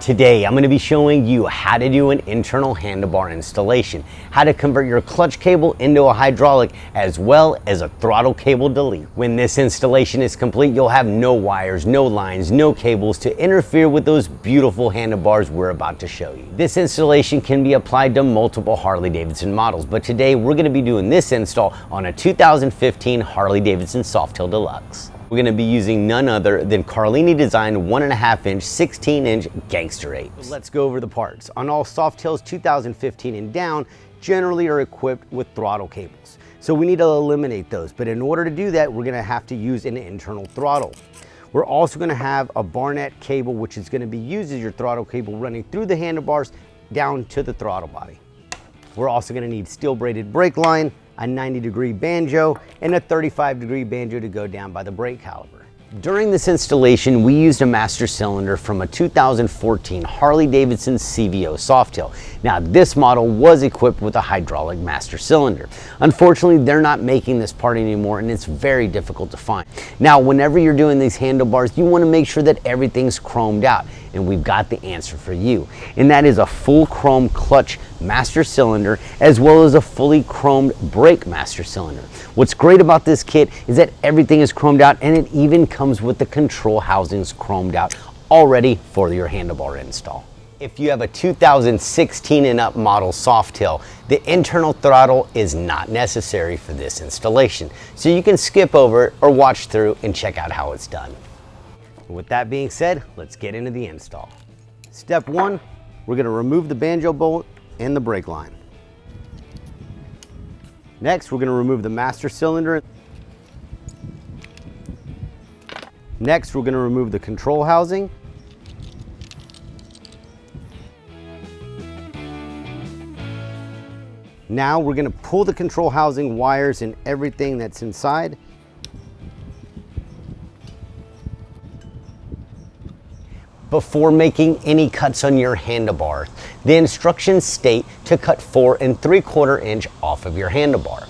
Today, I'm going to be showing you how to do an internal handlebar installation, how to convert your clutch cable into a hydraulic, as well as a throttle cable delete. When this installation is complete, you'll have no wires, no lines, no cables to interfere with those beautiful handlebars we're about to show you. This installation can be applied to multiple Harley-Davidson models, but today we're going to be doing this install on a 2015 Harley-Davidson Softail Deluxe. We're going to be using none other than Carlini designed 1.5-inch, 16-inch Gangster 8. So let's go over the parts. On all Softails 2015 and down, generally are equipped with throttle cables. So we need to eliminate those, but in order to do that, we're going to have to use an internal throttle. We're also going to have a Barnett cable, which is going to be used as your throttle cable running through the handlebars down to the throttle body. We're also going to need steel braided brake line, a 90-degree banjo, and a 35-degree banjo to go down by the brake caliper. During this installation, we used a master cylinder from a 2014 Harley-Davidson CVO Softail. Now, this model was equipped with a hydraulic master cylinder. Unfortunately, they're not making this part anymore, and it's very difficult to find. Now, whenever you're doing these handlebars, you want to make sure that everything's chromed out, and we've got the answer for you. And that is a full chrome clutch master cylinder, as well as a fully chromed brake master cylinder. What's great about this kit is that everything is chromed out, and it even comes with the control housings chromed out, all ready for your handlebar install. If you have a 2016 and up model Softail, the internal throttle is not necessary for this installation, so you can skip over it or watch through and check out how it's done. With that being said, let's get into the install. Step one, we're going to remove the banjo bolt and the brake line. Next, we're going to remove the master cylinder. Next, we're going to remove the control housing. Now we're going to pull the control housing wires and everything that's inside. Before making any cuts on your handlebar, the instructions state to cut 4 3/4 inch off of your handlebar.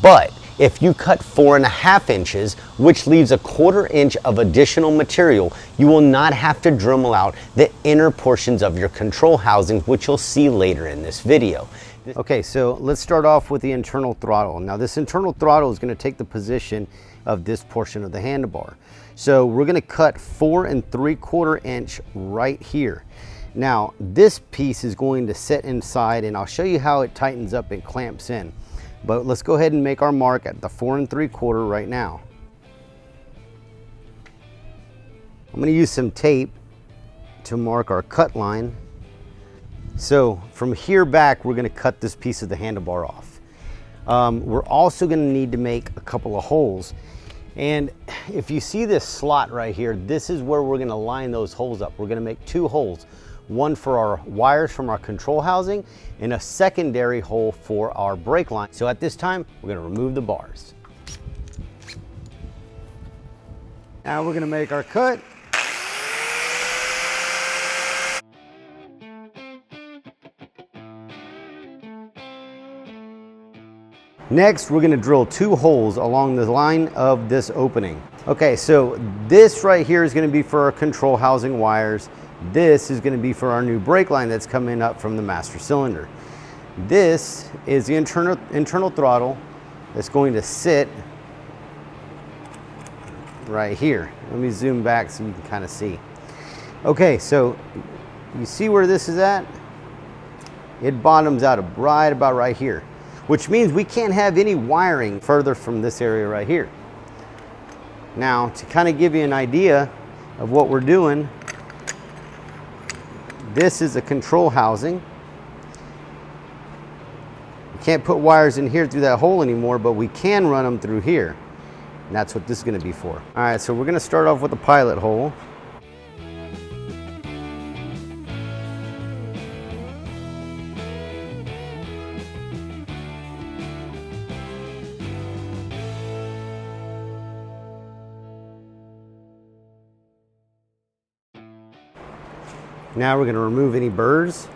But if you cut 4.5 inches, which leaves a 1/4 inch of additional material, you will not have to Dremel out the inner portions of your control housing, which you'll see later in this video. Okay, so let's start off with the internal throttle. Now, this internal throttle is going to take the position of this portion of the handlebar. So we're going to cut 4 3/4 inch right here. Now, this piece is going to sit inside, and I'll show you how it tightens up and clamps in. But let's go ahead and make our mark at the 4 3/4 right now. I'm going to use some tape to mark our cut line. So from here back, we're going to cut this piece of the handlebar off. We're also going to need to make a couple of holes. And if you see this slot right here, this is where we're going to line those holes up. We're going to make 2 holes, one for our wires from our control housing and a secondary hole for our brake line. So at this time, we're going to remove the bars. Now we're going to make our cut. Next, we're going to drill 2 holes along the line of this opening. Okay, so this right here is going to be for our control housing wires. This is going to be for our new brake line that's coming up from the master cylinder. This is the internal throttle that's going to sit right here. Let me zoom back so you can kind of see. Okay, so you see where this is at? It bottoms out right about right here, which means we can't have any wiring further from this area right here. Now, to kind of give you an idea of what we're doing, this is a control housing. We can't put wires in here through that hole anymore, but we can run them through here. And that's what this is going to be for. All right, so we're going to start off with a pilot hole. Now we're going to remove any burrs.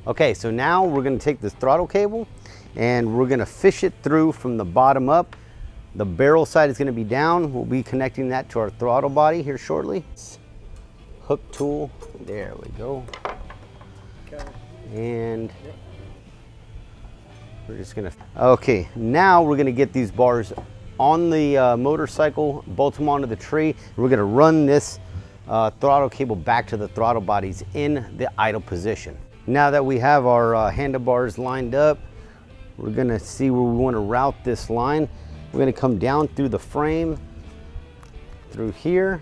Okay, so now we're going to take this throttle cable and we're going to fish it through from the bottom up The barrel side is going to be down. We'll be connecting that to our throttle body here shortly. Hook tool, there we go. And we're just gonna, okay, now we're gonna get these bars on the motorcycle, bolt them onto the tree. We're gonna run this throttle cable back to the throttle bodies in the idle position. Now that we have our handlebars lined up, we're gonna see where we wanna route this line. We're gonna come down through the frame, through here.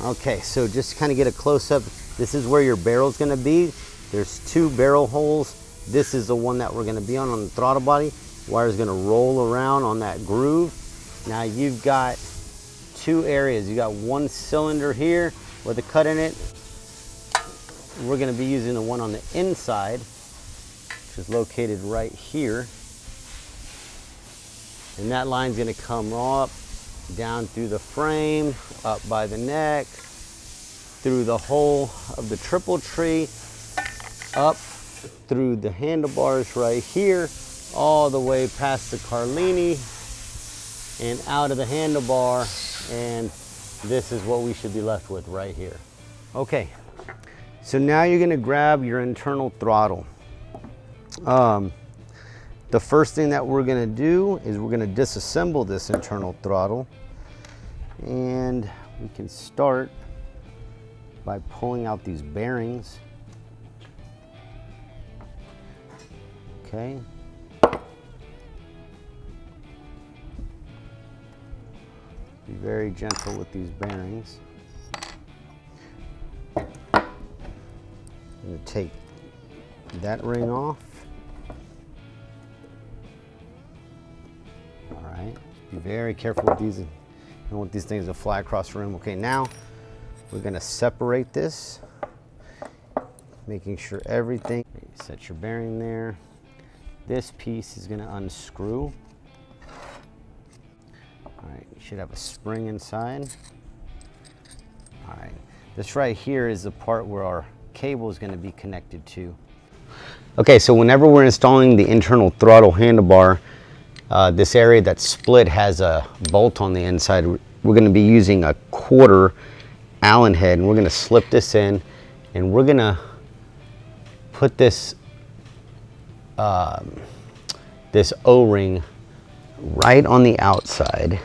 Okay, so just to kind of get a close-up, this is where your barrel's gonna be. There's 2 barrel holes. This is the one that we're gonna be on the throttle body. Wire's gonna roll around on that groove. Now you've got 2 areas. You got 1 cylinder here with a cut in it. We're gonna be using the one on the inside, which is located right here. And that line's gonna come up, down through the frame, up by the neck, through the hole of the triple tree, up through the handlebars right here, all the way past the Carlini and out of the handlebar, and this is what we should be left with right here. Okay, so now you're gonna grab your internal throttle. The first thing that we're gonna do is we're gonna disassemble this internal throttle, and we can start by pulling out these bearings. Okay. Be very gentle with these bearings. I'm going to take that ring off. All right. Be very careful with these. You don't want these things to fly across the room. Okay, now we're going to separate this, making sure everything. Set your bearing there. This piece is going to unscrew. All right, you should have a spring inside. All right, this right here is the part where our cable is going to be connected to. Okay, so whenever we're installing the internal throttle handlebar, this area that's split has a bolt on the inside. We're going to be using a 1/4 Allen head, and we're going to slip this in, and we're going to put this this O-ring right on the outside,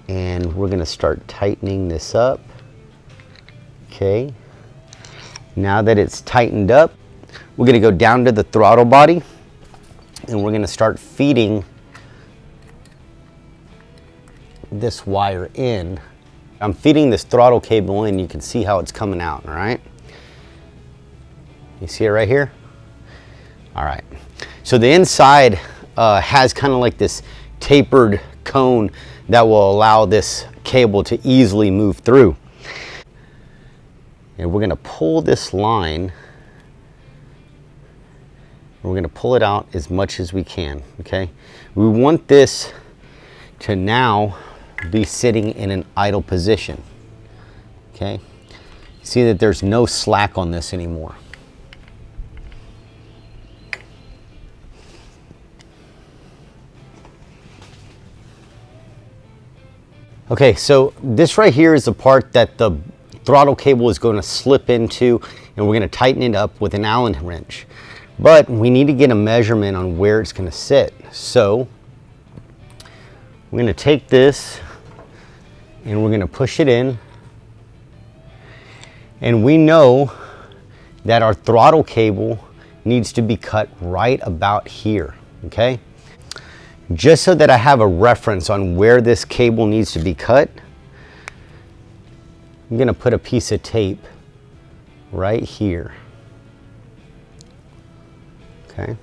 and we're going to start tightening this up. Okay, now that it's tightened up, we're going to go down to the throttle body, and we're going to start feeding this wire in. I'm feeding this throttle cable in. You can see how it's coming out. All right, you see it right here. All right, so the inside has kind of like this tapered cone that will allow this cable to easily move through. And we're going to pull this line. We're going to pull it out as much as we can. Okay, we want this to now be sitting in an idle position. Okay, see that there's no slack on this anymore. Okay, so this right here is the part that the throttle cable is going to slip into, and we're going to tighten it up with an Allen wrench. But we need to get a measurement on where it's going to sit. So we're going to take this and we're going to push it in. And we know that our throttle cable needs to be cut right about here, okay? Just so that I have a reference on where this cable needs to be cut, I'm going to put a piece of tape right here. Okay.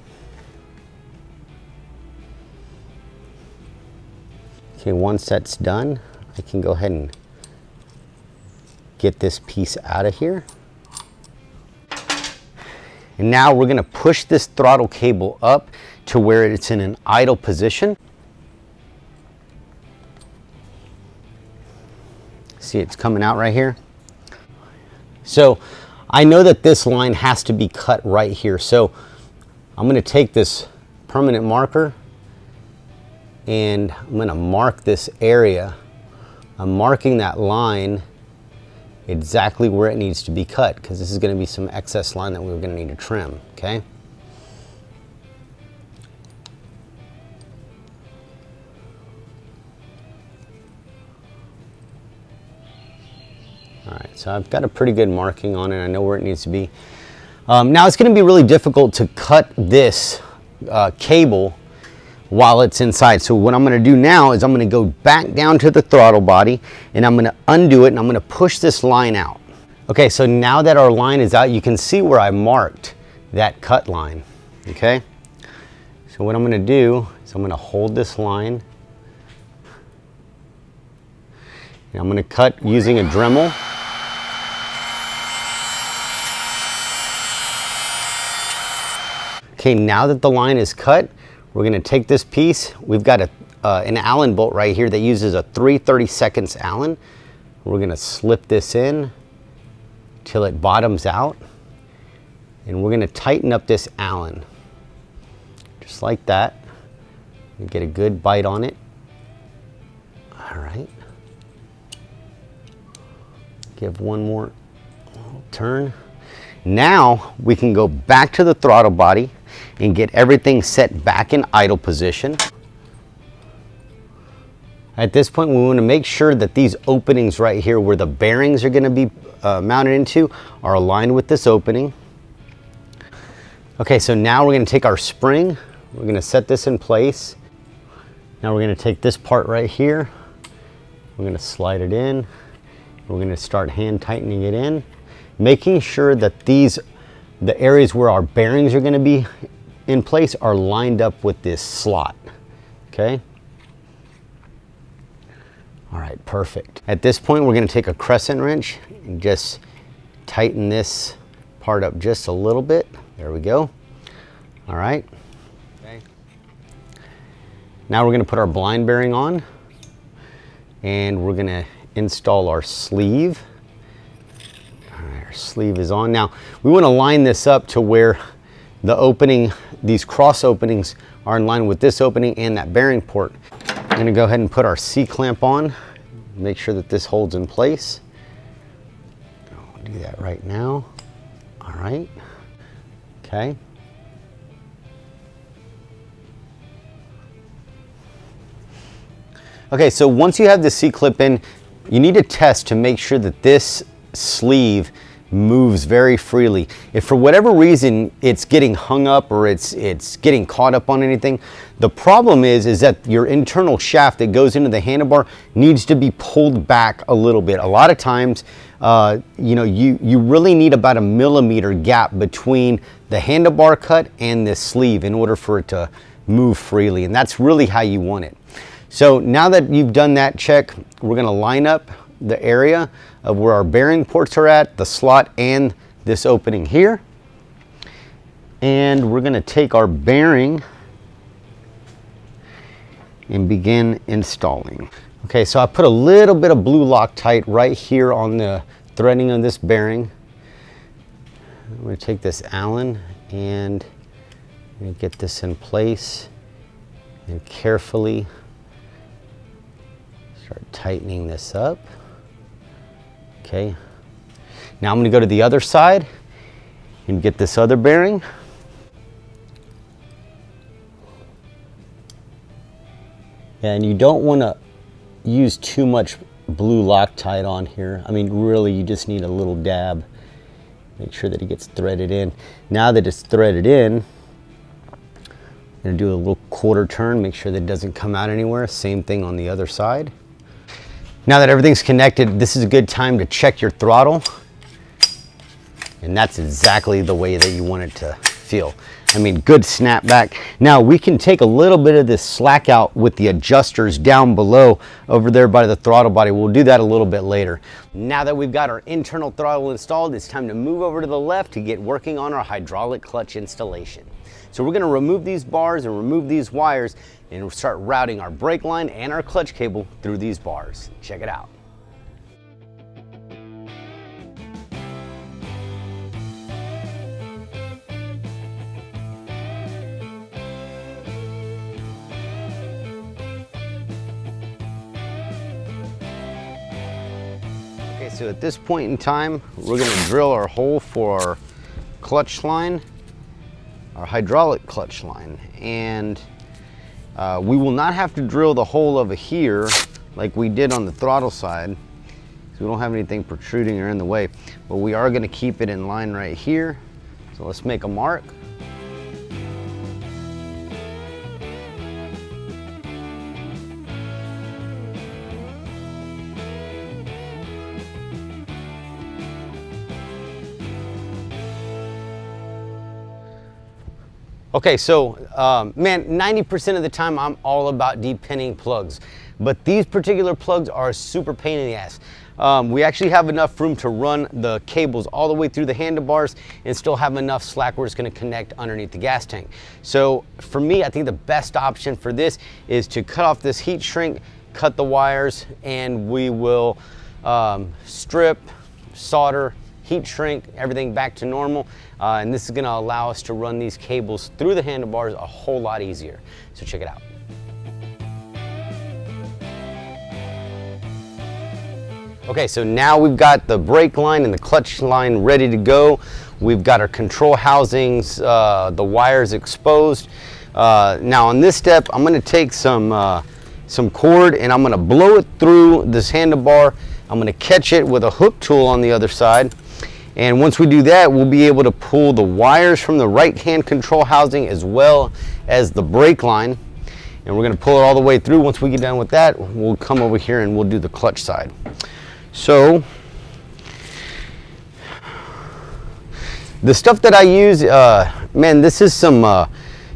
Okay, once that's done, I can go ahead and get this piece out of here. And now we're going to push this throttle cable up to where it's in an idle position. See, it's coming out right here. So I know that this line has to be cut right here. So I'm going to take this permanent marker and I'm going to mark this area. I'm marking that line exactly where it needs to be cut, because this is going to be some excess line that we're going to need to trim, okay? All right, so I've got a pretty good marking on it. I know where it needs to be. Now it's going to be really difficult to cut this cable while it's inside. So what I'm going to do now is I'm going to go back down to the throttle body and I'm going to undo it and I'm going to push this line out. Okay, so now that our line is out, you can see where I marked that cut line, okay? So what I'm going to do is I'm going to hold this line and I'm going to cut using a Dremel. Okay, now that the line is cut, we're going to take this piece. We've got an Allen bolt right here that uses a 3/32 Allen. We're going to slip this in till it bottoms out, and we're going to tighten up this Allen just like that and get a good bite on it. All right, give one more turn. Now we can go back to the throttle body and get everything set back in idle position. At this point, we want to make sure that these openings right here where the bearings are going to be mounted into are aligned with this opening. Okay, so now we're going to take our spring, we're going to set this in place. Now we're going to take this part right here, we're going to slide it in, we're going to start hand tightening it in, making sure that the areas where our bearings are going to be in place are lined up with this slot, okay? All right, perfect. At this point, we're going to take a crescent wrench and just tighten this part up just a little bit. There we go. All right. Okay. Now we're going to put our blind bearing on and we're going to install our sleeve. All right, our sleeve is on. Now we want to line this up to where the opening, these cross openings are in line with this opening and that bearing port. I'm going to go ahead and put our C-clamp on, make sure that this holds in place. I'll do that right now. All right, okay. Okay, so once you have the C-clip in, you need to test to make sure that this sleeve moves very freely. If for whatever reason it's getting hung up or it's getting caught up on anything, the problem is that your internal shaft that goes into the handlebar needs to be pulled back a little bit. A lot of times, you know, you really need about 1 millimeter gap between the handlebar cut and this sleeve in order for it to move freely, and that's really how you want it. So now that you've done that check, we're going to line up the area of where our bearing ports are at, the slot and this opening here. And we're going to take our bearing and begin installing. Okay, so I put a little bit of blue Loctite right here on the threading of this bearing. I'm going to take this Allen and I'm going to get this in place and carefully start tightening this up. Okay, now I'm going to go to the other side and get this other bearing. And you don't want to use too much blue Loctite on here. I mean, really, you just need a little dab. Make sure that it gets threaded in. Now that it's threaded in, I'm going to do a little quarter turn, make sure that it doesn't come out anywhere. Same thing on the other side. Now that everything's connected, this is a good time to check your throttle. And that's exactly the way that you want it to feel. I mean, good snapback. Now we can take a little bit of this slack out with the adjusters down below over there by the throttle body. We'll do that a little bit later. Now that we've got our internal throttle installed, it's time to move over to the left to get working on our hydraulic clutch installation. So we're going to remove these bars and remove these wires and start routing our brake line and our clutch cable through these bars. Check it out. Okay, so at this point in time, we're gonna drill our hole for our clutch line, our hydraulic clutch line. And we will not have to drill the hole over here like we did on the throttle side. So we don't have anything protruding or in the way, but we are gonna keep it in line right here. So let's make a mark. Okay, so man, 90% of the time I'm all about depinning plugs, but these particular plugs are a super pain in the ass. We actually have enough room to run the cables all the way through the handlebars and still have enough slack where it's going to connect underneath the gas tank. So for me, I think the best option for this is to cut off this heat shrink, cut the wires, and we will strip, solder, heat shrink, everything back to normal. And this is gonna allow us to run these cables through the handlebars a whole lot easier. So check it out. Okay, so now we've got the brake line and the clutch line ready to go. We've got our control housings, the wires exposed. Now on this step, I'm gonna take some cord and I'm gonna blow it through this handlebar. I'm gonna catch it with a hook tool on the other side. And once we do that, we'll be able to pull the wires from the right hand control housing as well as the brake line. And we're gonna pull it all the way through. Once we get done with that, we'll come over here and we'll do the clutch side. So, the stuff that I use, man, this is some,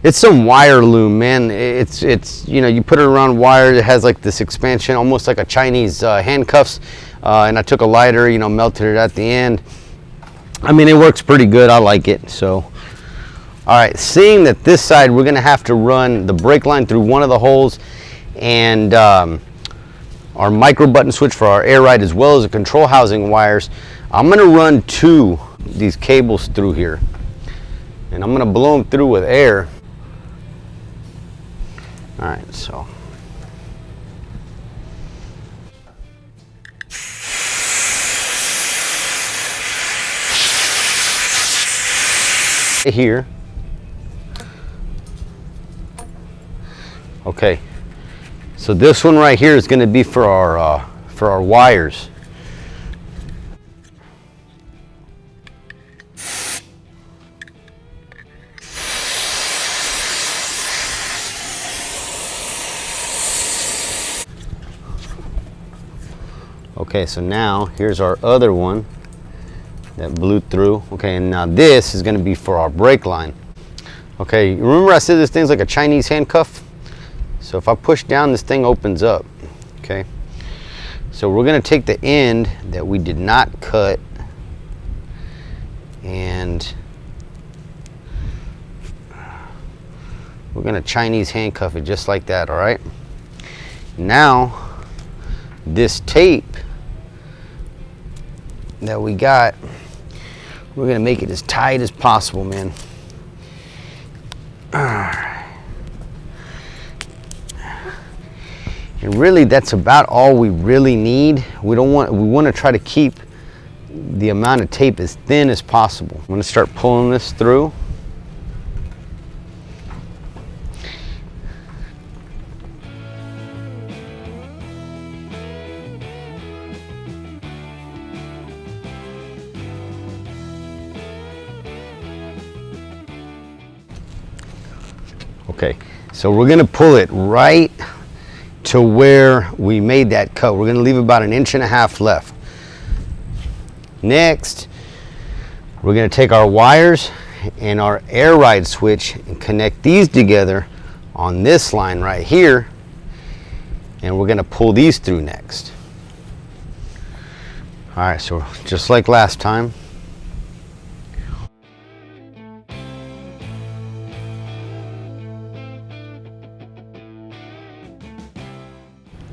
it's some wire loom, man. It's you know, you put it around wire, it has like this expansion, almost like a Chinese handcuffs. And I took a lighter, you know, melted it at the end. I mean, it works pretty good. I like it. So, all right, seeing that this side we're gonna have to run the brake line through one of the holes, and our micro button switch for our air ride as well as the control housing wires, I'm gonna run these cables through here, and I'm gonna blow them through with air. All right, so. Here. Okay, so this one right here is going to be for our wires. Okay, so now here's our other one that blew through. Okay, and now this is going to be for our brake line. Okay, remember I said this thing's like a Chinese handcuff? So if I push down, this thing opens up. Okay, so we're going to take the end that we did not cut and we're going to Chinese handcuff it just like that. All right, now this tape that we got, we're gonna make it as tight as possible, man. And really, that's about all we really need. We want to try to keep the amount of tape as thin as possible. I'm gonna start pulling this through. Okay, so we're gonna pull it right to where we made that cut. We're gonna leave about 1.5 inches left. Next, we're gonna take our wires and our air ride switch and connect these together on this line right here. And we're gonna pull these through next. All right, so just like last time.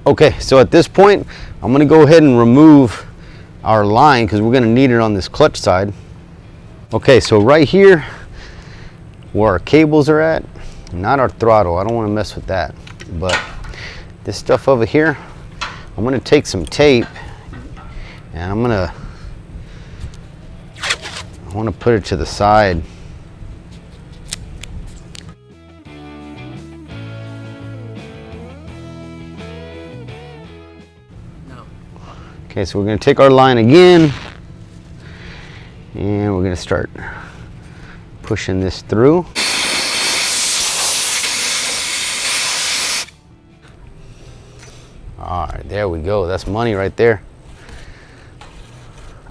Okay, so at this point, I'm gonna go ahead and remove our line because we're gonna need it on this clutch side. Okay, so right here, where our cables are at, not our throttle, I don't wanna mess with that, but this stuff over here, I'm gonna take some tape And I want to put it to the side. Okay, so we're going to take our line again, and we're going to start pushing this through. All right, there we go. That's money right there.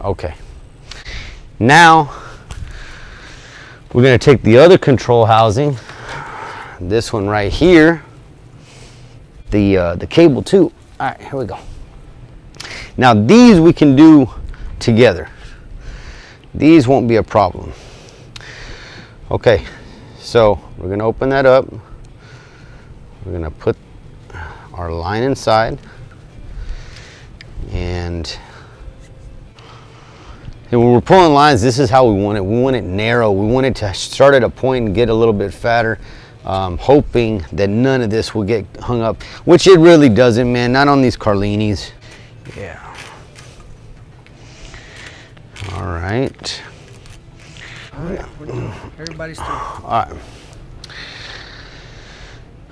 Okay. Now, we're going to take the other control housing, this one right here, the cable too. All right, here we go. Now these we can do together. These won't be a problem. Okay, so we're gonna open that up. We're gonna put our line inside, and when we're pulling lines, this is how we want it. We want it narrow. We want it to start at a point and get a little bit fatter, hoping that none of this will get hung up, which it really doesn't, man, not on these Carlinis. Yeah. All right. All right. Everybody's through. All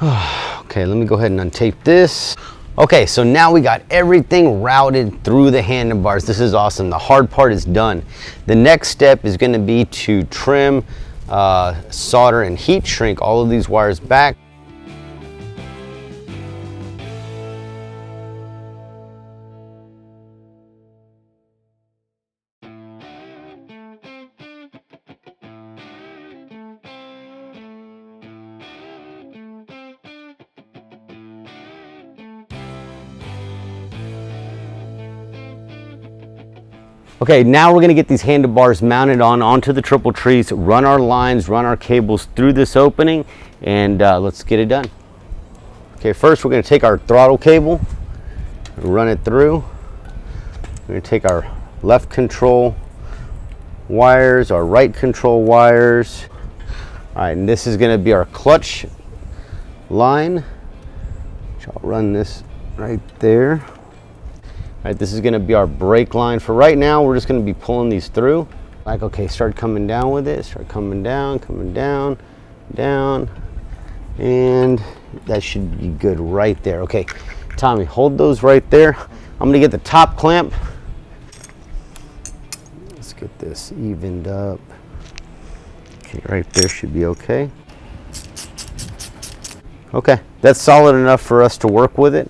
right. Okay, let me go ahead and untape this. Okay, so now we got everything routed through the handlebars. This is awesome. The hard part is done. The next step is going to be to trim, solder, and heat shrink all of these wires back. Okay, now we're gonna get these handlebars mounted onto the triple trees, run our lines, run our cables through this opening, and let's get it done. Okay, first we're gonna take our throttle cable, run it through. We're gonna take our left control wires, our right control wires. All right, and this is gonna be our clutch line. So I'll run this right there. All right, this is gonna be our brake line. For right now, we're just gonna be pulling these through. Like, okay, start coming down with it. Start coming down, down, and that should be good right there. Okay, Tommy, hold those right there. I'm gonna get the top clamp. Let's get this evened up. Okay, right there should be okay. Okay, that's solid enough for us to work with it.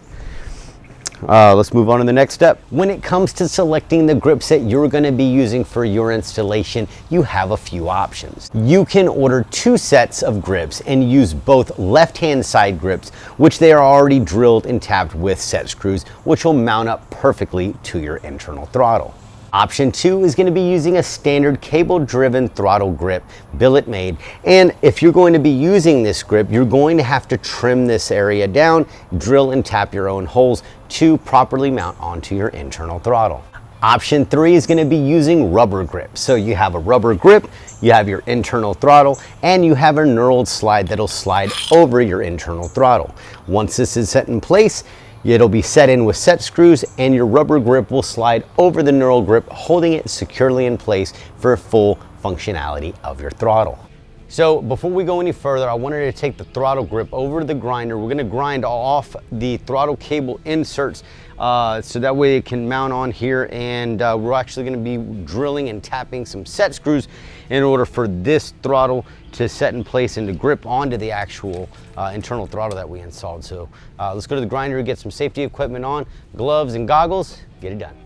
Let's move on to the next step. When it comes to selecting the grip set you're going to be using for your installation, you have a few options. You can order 2 sets of grips and use both left-hand side grips, which they are already drilled and tapped with set screws, which will mount up perfectly to your internal throttle. Option 2 is going to be using a standard cable-driven throttle grip, billet made, and if you're going to be using this grip, you're going to have to trim this area down, drill and tap your own holes to properly mount onto your internal throttle. Option 3 is going to be using rubber grip. So you have a rubber grip, you have your internal throttle, and you have a knurled slide that'll slide over your internal throttle. Once this is set in place, it'll be set in with set screws, and your rubber grip will slide over the knurled grip, holding it securely in place for full functionality of your throttle. So before we go any further, I wanted to take the throttle grip over to the grinder. We're gonna grind off the throttle cable inserts so that way it can mount on here, and we're actually gonna be drilling and tapping some set screws in order for this throttle to set in place and to grip onto the actual internal throttle that we installed. So let's go to the grinder, get some safety equipment on, gloves and goggles, get it done.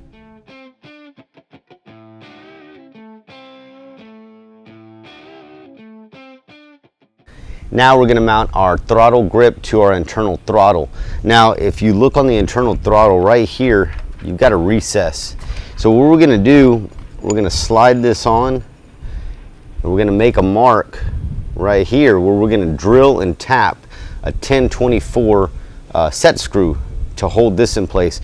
Now we're going to mount our throttle grip to our internal throttle. Now if you look on the internal throttle right here, you've got a recess. So what we're going to do, we're going to slide this on, and we're going to make a mark right here where we're going to drill and tap a 1024 set screw to hold this in place.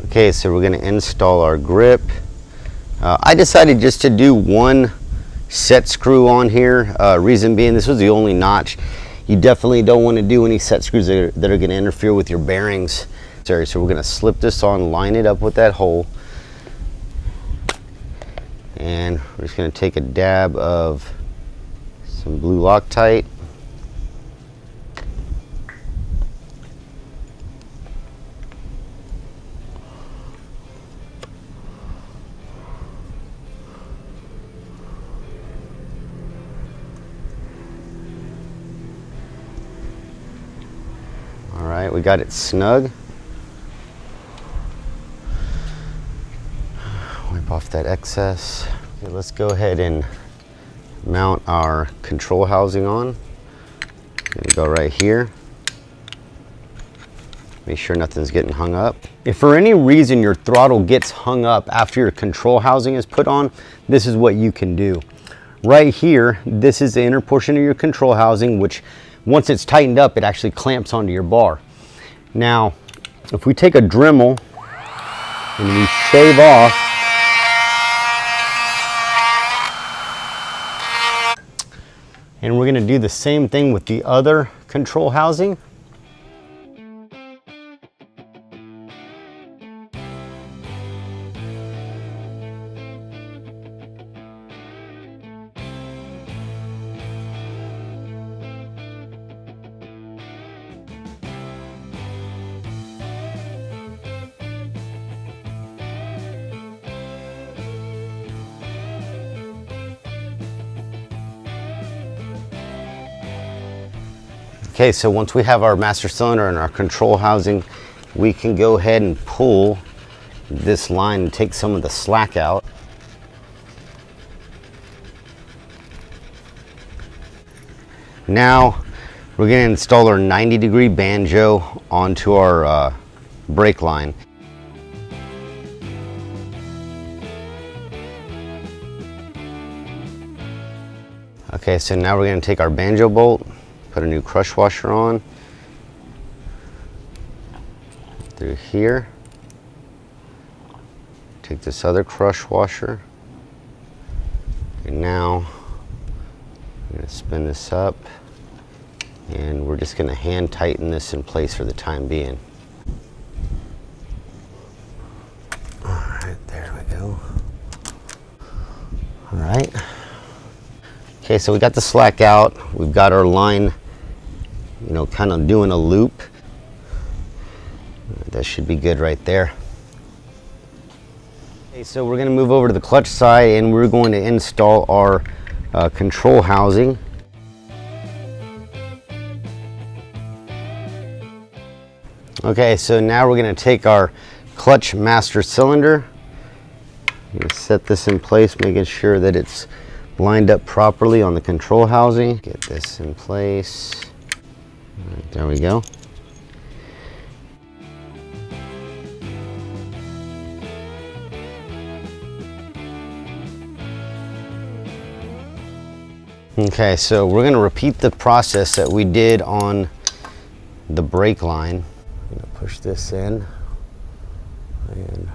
Okay, so we're going to install our grip. I decided just to do one set screw on here. Reason being, this was the only notch. You definitely don't want to do any set screws that are going to interfere with your bearings. So we're going to slip this on, line it up with that hole, and we're just going to take a dab of some blue Loctite. All right, we got it snug. Wipe off that excess. Okay, let's go ahead and mount our control housing on. Gonna go right here. Make sure nothing's getting hung up. If for any reason your throttle gets hung up after your control housing is put on, this is what you can do. Right here, this is the inner portion of your control housing, which once it's tightened up, it actually clamps onto your bar. Now, if we take a Dremel and we shave off and we're going to do the same thing with the other control housing. Okay, so once we have our master cylinder and our control housing, we can go ahead and pull this line and take some of the slack out. Now we're going to install our 90-degree banjo onto our brake line. Okay, so now we're going to take our banjo bolt, put a new crush washer on through here. Take this other crush washer, and now I'm going to spin this up, and we're just going to hand tighten this in place for the time being. All right, there we go. All right. Okay, so we got the slack out. We've got our line, you know, kind of doing a loop. That should be good right there. Okay, so we're going to move over to the clutch side, and we're going to install our control housing. Okay, so now we're going to take our clutch master cylinder. I'm going to set this in place, making sure that it's lined up properly on the control housing. Get this in place. All right, there we go. Okay, so we're going to repeat the process that we did on the brake line. I'm going to push this in, and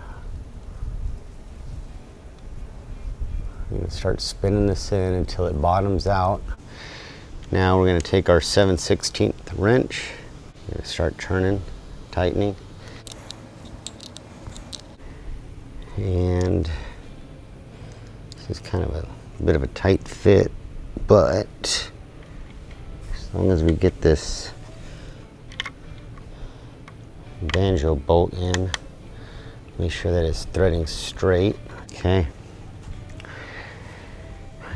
I'm going to start spinning this in until it bottoms out. Now we're going to take our 7/16 wrench. We're going to start turning, tightening. And this is kind of a bit of a tight fit, but as long as we get this banjo bolt in, make sure that it's threading straight. Okay.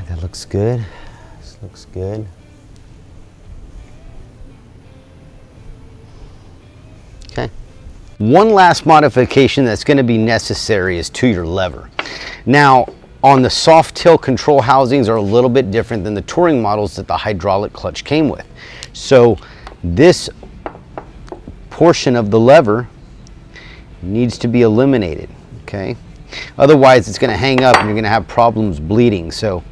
That looks good. This looks good. Okay. One last modification that's going to be necessary is to your lever. Now, on the soft tilt control housings are a little bit different than the touring models that the hydraulic clutch came with. So this portion of the lever needs to be eliminated, okay? Otherwise, it's going to hang up and you're going to have problems bleeding. So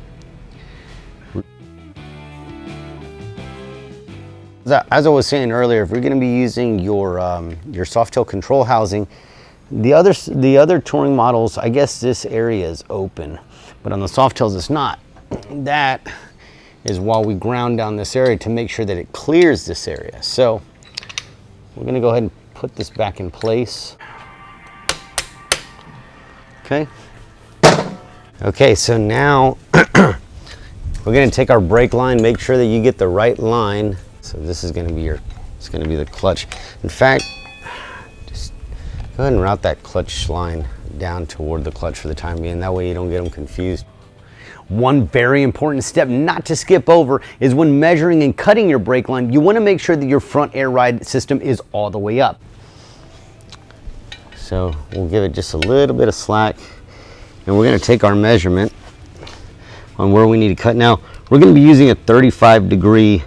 as I was saying earlier, if you're going to be using your soft tilt control housing, The other touring models, I guess this area is open, but on the Softails it's not. That is while we ground down this area to make sure that it clears this area. So we're gonna go ahead and put this back in place. Okay. Okay, so now we're gonna take our brake line, make sure that you get the right line. So this is gonna be it's gonna be the clutch. In fact, just go ahead and route that clutch line down toward the clutch for the time being. That way you don't get them confused. One very important step not to skip over is when measuring and cutting your brake line, you want to make sure that your front air ride system is all the way up. So we'll give it just a little bit of slack, and we're going to take our measurement on where we need to cut. Now we're going to be using a 35-degree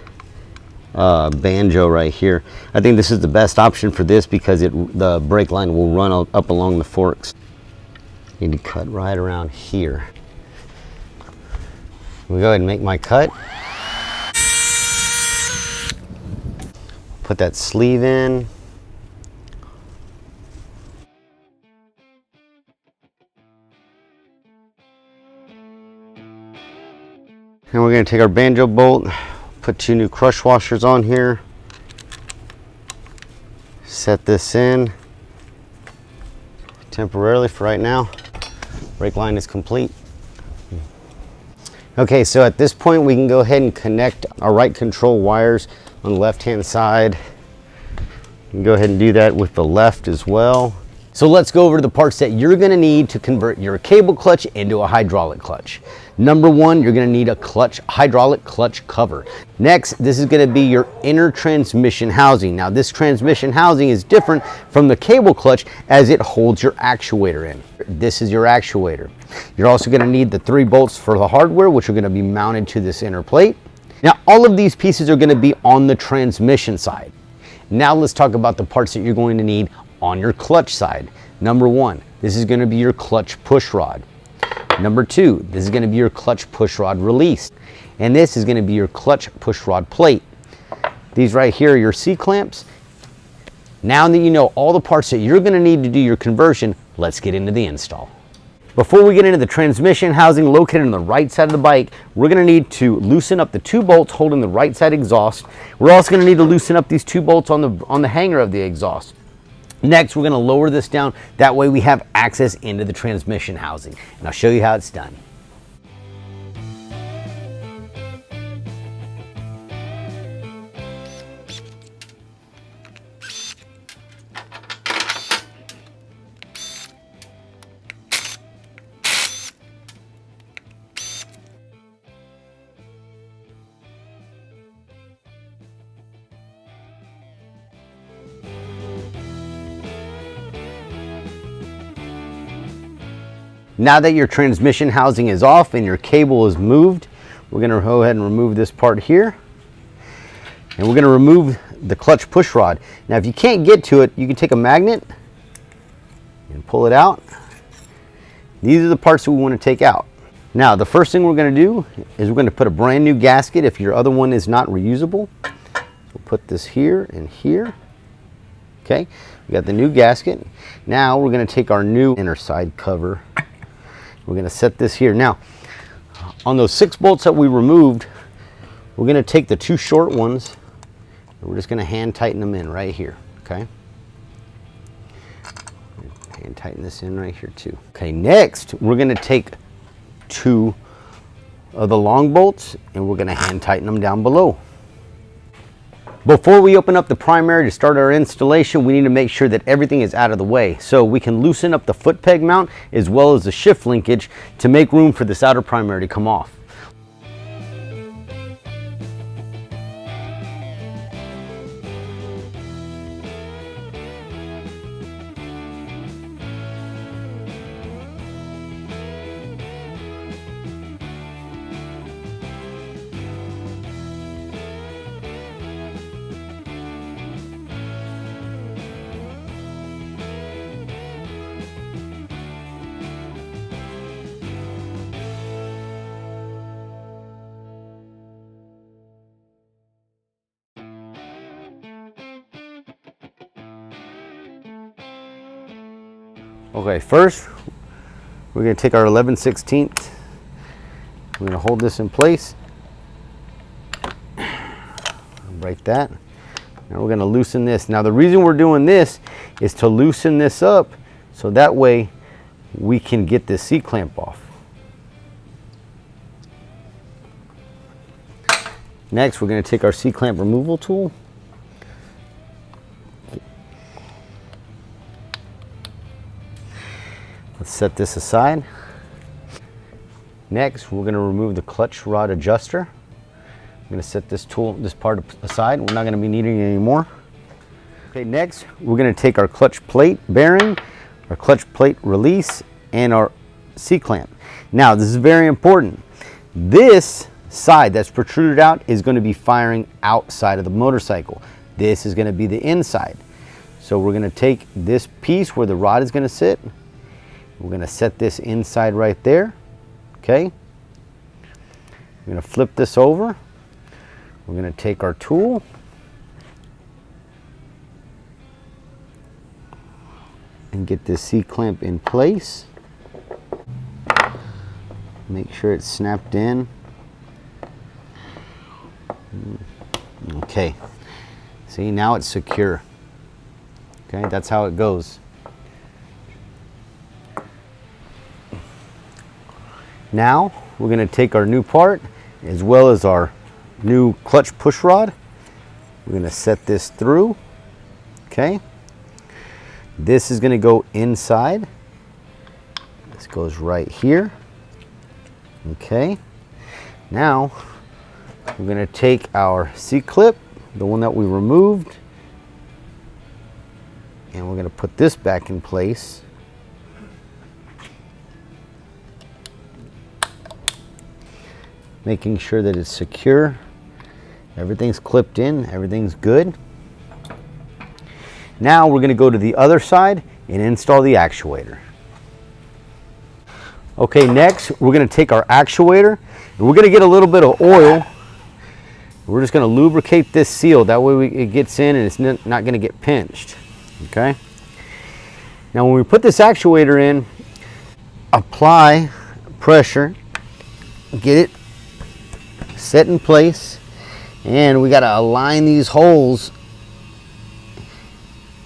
banjo right here. I think this is the best option for this because the brake line will run up along the forks. Need to cut right around here. We'll go ahead and make my cut. Put that sleeve in. And we're going to take our banjo bolt, put 2 new crush washers on here. Set this in temporarily for right now. Brake line is complete. Okay, so at this point we can go ahead and connect our right control wires on the left-hand side. You can go ahead and do that with the left as well. So let's go over to the parts that you're gonna need to convert your cable clutch into a hydraulic clutch. Number one, you're gonna need a hydraulic clutch cover. Next, this is gonna be your inner transmission housing. Now this transmission housing is different from the cable clutch as it holds your actuator in. This is your actuator. You're also gonna need the 3 bolts for the hardware, which are gonna be mounted to this inner plate. Now all of these pieces are gonna be on the transmission side. Now let's talk about the parts that you're going to need on your clutch side. Number one, this is going to be your clutch push rod. Number two, this is going to be your clutch push rod release. And this is going to be your clutch push rod plate. These right here are your C-clamps. Now that you know all the parts that you're going to need to do your conversion, let's get into the install. Before we get into the transmission housing located on the right side of the bike, we're going to need to loosen up the 2 bolts holding the right side exhaust. We're also going to need to loosen up these 2 bolts on the hanger of the exhaust. Next, we're going to lower this down. That way we have access into the transmission housing. And I'll show you how it's done. Now that your transmission housing is off and your cable is moved, we're going to go ahead and remove this part here. And we're going to remove the clutch push rod. Now if you can't get to it, you can take a magnet and pull it out. These are the parts that we want to take out. Now the first thing we're going to do is we're going to put a brand new gasket if your other one is not reusable. So we'll put this here and here. Okay, we got the new gasket. Now we're going to take our new inner side cover. We're going to set this here. Now, on those 6 bolts that we removed, we're going to take the 2 short ones, and we're just going to hand tighten them in right here, okay? Hand tighten this in right here too. Okay, next, we're going to take 2 of the long bolts, and we're going to hand tighten them down below. Before we open up the primary to start our installation, we need to make sure that everything is out of the way. So we can loosen up the foot peg mount as well as the shift linkage to make room for this outer primary to come off. Okay, first we're going to take our 11/16. We're going to hold this in place. Break that. Now we're going to loosen this. Now the reason we're doing this is to loosen this up so that way we can get this C-clamp off. Next, we're going to take our C-clamp removal tool. Let's set this aside. Next, we're going to remove the clutch rod adjuster. I'm going to set this part aside. We're not going to be needing it anymore. Okay, next, we're going to take our clutch plate bearing, our clutch plate release, and our C-clamp. Now, this is very important. This side that's protruded out is going to be firing outside of the motorcycle. This is going to be the inside. So we're going to take this piece where the rod is going to sit. We're going to set this inside right there. Okay. We're going to flip this over. We're going to take our tool. And get this C-clamp in place. Make sure it's snapped in. Okay, see, now it's secure. Okay, that's how it goes. Now we're going to take our new part as well as our new clutch push rod. We're going to set this through. Okay, this is going to go inside. This goes right here. Okay, now we're going to take our C-clip, the one that we removed, and we're going to put this back in place. Making sure that it's secure. Everything's clipped in, everything's good. Now we're going to go to the other side and install the actuator. Okay, next we're going to take our actuator and we're going to get a little bit of oil. We're just going to lubricate this seal. That way it gets in and it's not going to get pinched. Okay. Now when we put this actuator in, apply pressure, get it set in place, and we got to align these holes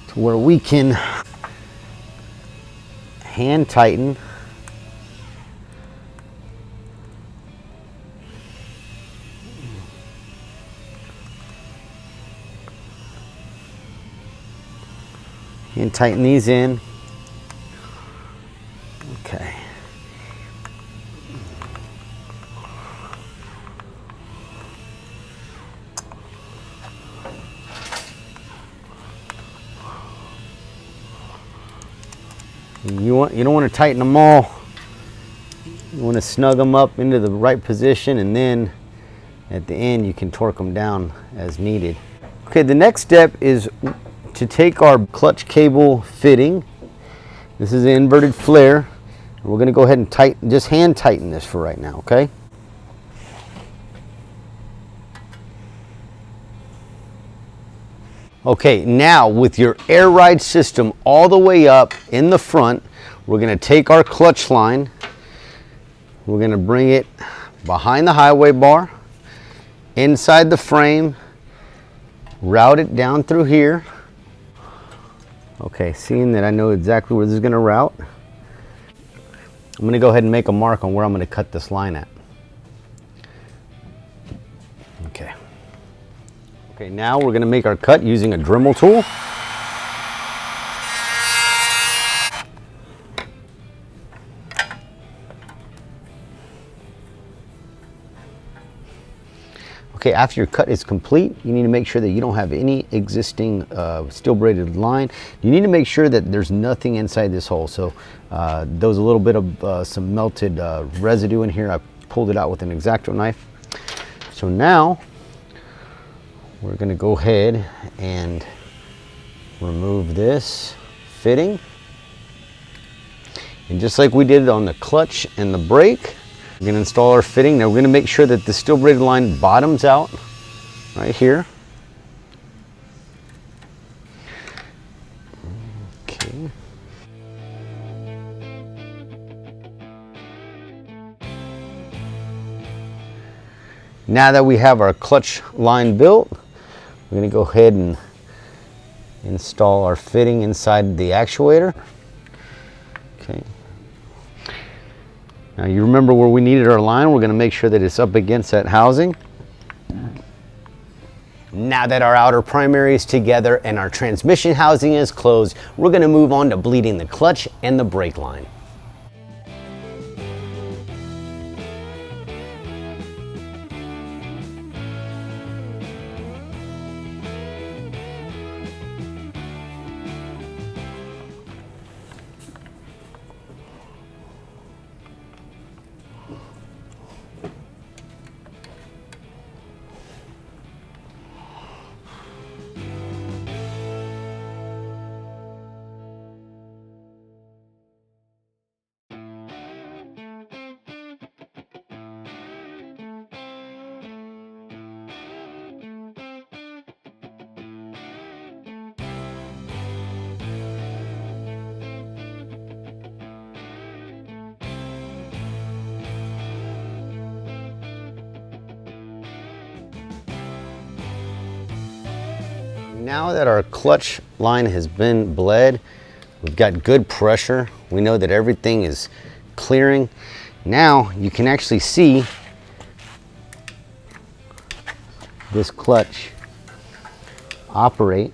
to where we can hand tighten. And tighten these in. Okay. You don't want to tighten them all. You want to snug them up into the right position, and then at the end you can torque them down as needed. Okay, the next step is to take our clutch cable fitting. This is an inverted flare. We're going to go ahead and tighten, just hand tighten this for right now, okay? Okay, now with your air ride system all the way up in the front, we're going to take our clutch line. We're going to bring it behind the highway bar, inside the frame, route it down through here. Okay, seeing that I know exactly where this is going to route, I'm going to go ahead and make a mark on where I'm going to cut this line at. Okay. Okay, now we're going to make our cut using a Dremel tool. Okay, after your cut is complete, you need to make sure that you don't have any existing steel braided line. You need to make sure that there's nothing inside this hole. So there was a little bit of some melted residue in here. I pulled it out with an X-Acto knife. So now we're going to go ahead and remove this fitting. And just like we did on the clutch and the brake, we're going to install our fitting. Now we're going to make sure that the steel braided line bottoms out right here. Okay. Now that we have our clutch line built, we're going to go ahead and install our fitting inside the actuator. Okay. Now you remember where we needed our line, we're going to make sure that it's up against that housing. Now that our outer primary is together and our transmission housing is closed, we're going to move on to bleeding the clutch and the brake line. Now that our clutch line has been bled, we've got good pressure. We know that everything is clearing. Now you can actually see this clutch operate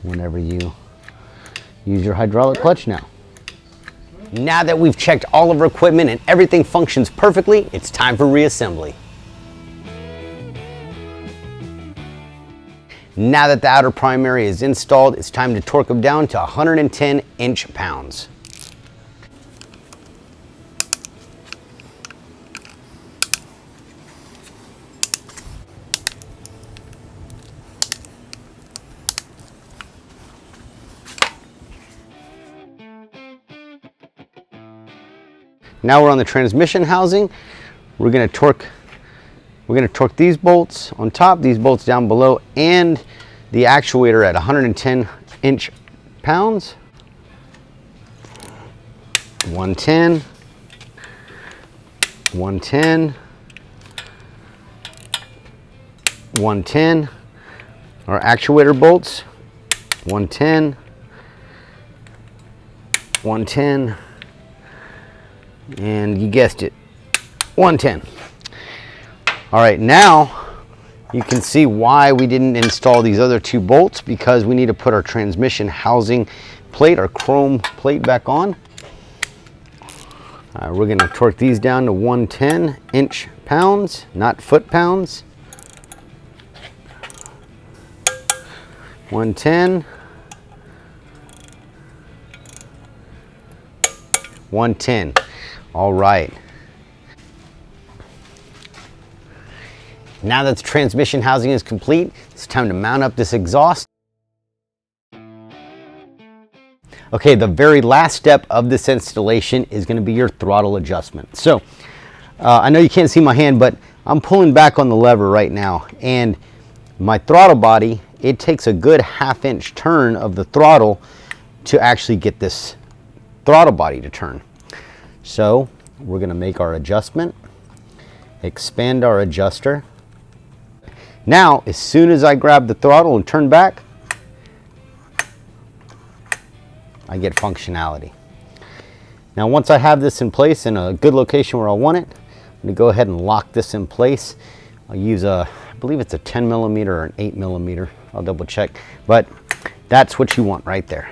whenever you use your hydraulic clutch now. Now that we've checked all of our equipment and everything functions perfectly, it's time for reassembly. Now that the outer primary is installed, it's time to torque them down to 110 inch-pounds. Now we're on the transmission housing. We're going to torque these bolts on top, these bolts down below, and the actuator at 110 inch-pounds. 110, 110, 110. Our actuator bolts, 110, 110, and you guessed it, 110. All right, now you can see why we didn't install these other two bolts, because we need to put our transmission housing plate, our chrome plate, back on. We're going to torque these down to 110 inch-pounds, not foot-pounds. 110, 110. All right. Now that the transmission housing is complete, it's time to mount up this exhaust. Okay, the very last step of this installation is going to be your throttle adjustment. So, I know you can't see my hand, but I'm pulling back on the lever right now, and my throttle body, it takes a good half-inch turn of the throttle to actually get this throttle body to turn. So, we're going to make our adjustment, expand our adjuster. Now, as soon as I grab the throttle and turn back, I get functionality. Now, once I have this in place in a good location where I want it, I'm going to go ahead and lock this in place. I'll use I believe it's a 10 millimeter or an 8 millimeter. I'll double check, but that's what you want right there.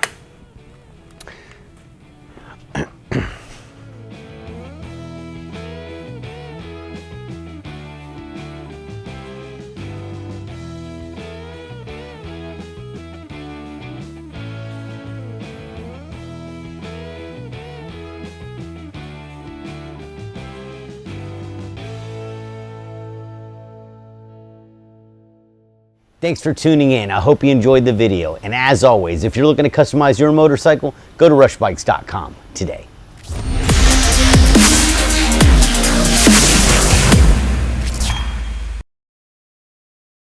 Thanks for tuning in. I hope you enjoyed the video. And as always, if you're looking to customize your motorcycle, go to rushbikes.com today.